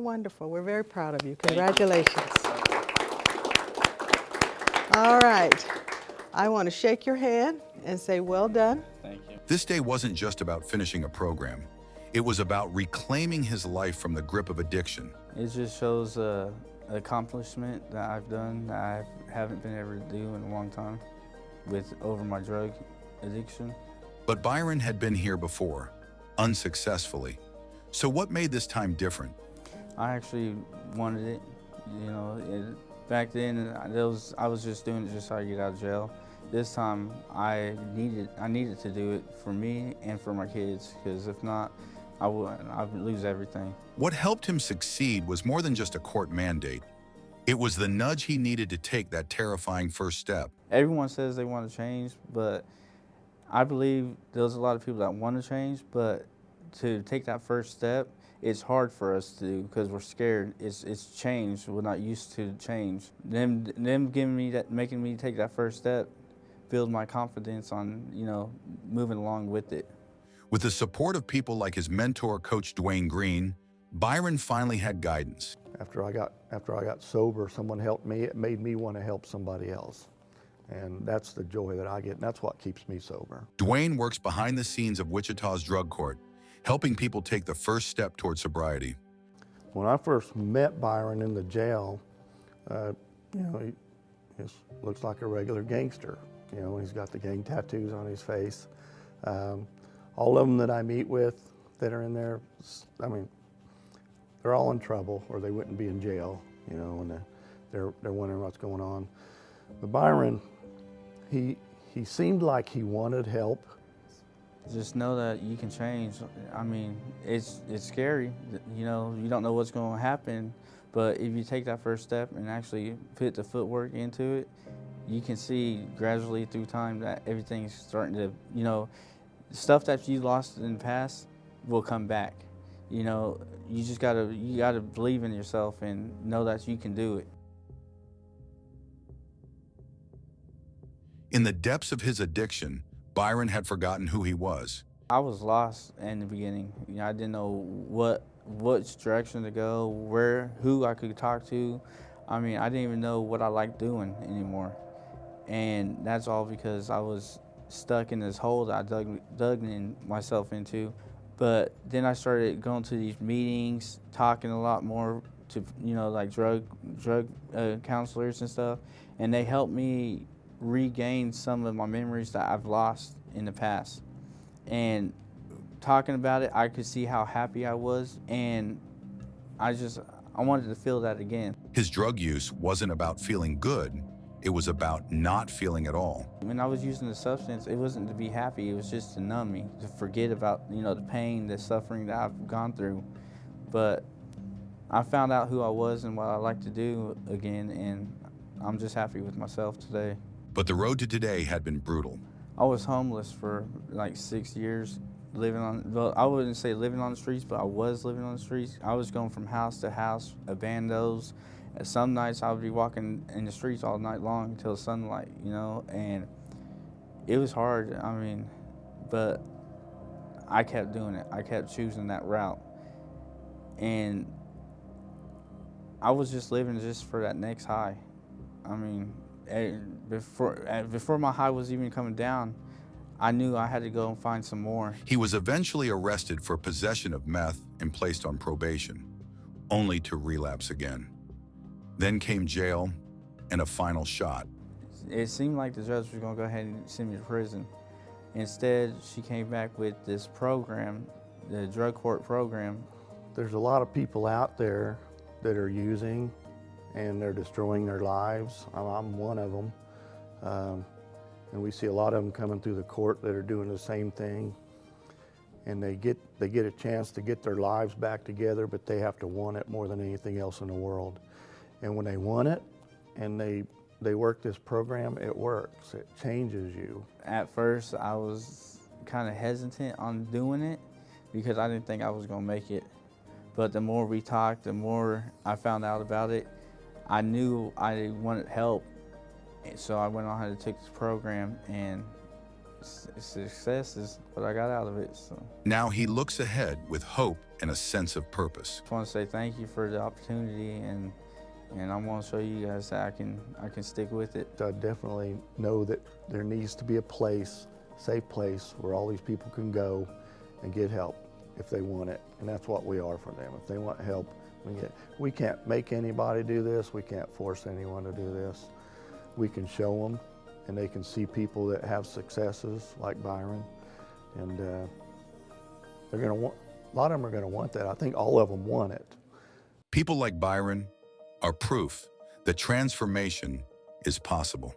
wonderful. We're very proud of you. Congratulations. All right. I want to shake your hand and say, well done. Thank you. This day wasn't just about finishing a program. It was about reclaiming his life from the grip of addiction. It just shows an accomplishment that I've done that I haven't been able to do in a long time over my drug addiction. But Byron had been here before, unsuccessfully. So what made this time different? I actually wanted it. You know, back then I was just doing it just so I could get out of jail. This time I needed to do it for me and for my kids, because if not, I would lose everything. What helped him succeed was more than just a court mandate. It was the nudge he needed to take that terrifying first step. Everyone says they want to change, but I believe there's a lot of people that want to change, but to take that first step, it's hard for us to do because we're scared. It's change. We're not used to change. Them giving me that, making me take that first step, build my confidence on, you know, moving along with it. With the support of people like his mentor, Coach Dwayne Green, Byron finally had guidance. After I got sober, someone helped me. It made me want to help somebody else. And that's the joy that I get, and that's what keeps me sober. Dwayne works behind the scenes of Wichita's drug court, helping people take the first step toward sobriety. When I first met Byron in the jail, you know, he just looks like a regular gangster. You know, he's got the gang tattoos on his face. All of them that I meet with that are in there, I mean, they're all in trouble or they wouldn't be in jail, you know, and they're wondering what's going on. But Byron, he seemed like he wanted help. Just know that you can change. I mean, it's scary. You know, you don't know what's going to happen, but if you take that first step and actually put the footwork into it, you can see gradually through time that everything's starting to, you know, stuff that you lost in the past will come back. You know, you just gotta believe in yourself and know that you can do it. In the depths of his addiction, Byron had forgotten who he was. I was lost in the beginning. You know, I didn't know which direction to go, who I could talk to. I mean, I didn't even know what I liked doing anymore. And that's all because I was stuck in this hole that I dug in myself into. But then I started going to these meetings, talking a lot more to, you know, like drug counselors and stuff, and they helped me regain some of my memories that I've lost in the past. And talking about it, I could see how happy I was, and I wanted to feel that again. His drug use wasn't about feeling good. It was about not feeling at all. When I was using the substance, it wasn't to be happy, it was just to numb me, to forget about, you know, the pain, the suffering that I've gone through. But I found out who I was and what I like to do again, and I'm just happy with myself today. But the road to today had been brutal. I was homeless for like 6 years, living on, well, I wouldn't say living on the streets, but I was living on the streets. I was going from house to house, abandos. Some nights I would be walking in the streets all night long until sunlight, you know, and it was hard, I mean, but I kept doing it. I kept choosing that route. And I was just living just for that next high. I mean, before my high was even coming down, I knew I had to go and find some more. He was eventually arrested for possession of meth and placed on probation, only to relapse again. Then came jail and a final shot. It seemed like the judge was going to go ahead and send me to prison. Instead, she came back with this program, the drug court program. There's a lot of people out there that are using and they're destroying their lives. I'm one of them. And we see a lot of them coming through the court that are doing the same thing. And they get a chance to get their lives back together, but they have to want it more than anything else in the world. And when they want it and they work this program, it works. It changes you. At first, I was kind of hesitant on doing it because I didn't think I was going to make it. But the more we talked, the more I found out about it, I knew I wanted help. So I went on ahead and took this program, and success is what I got out of it. So now he looks ahead with hope and a sense of purpose. just want to say thank you for the opportunity, and I want to show you guys that I can stick with it. I definitely know that there needs to be a place, safe place, where all these people can go and get help if they want it, and that's what we are for them. If they want help, we can't make anybody do this. We can't force anyone to do this. We can show them, and they can see people that have successes like Byron, and they're going to want. A lot of them are going to want that. I think all of them want it. People like Byron are proof that transformation is possible.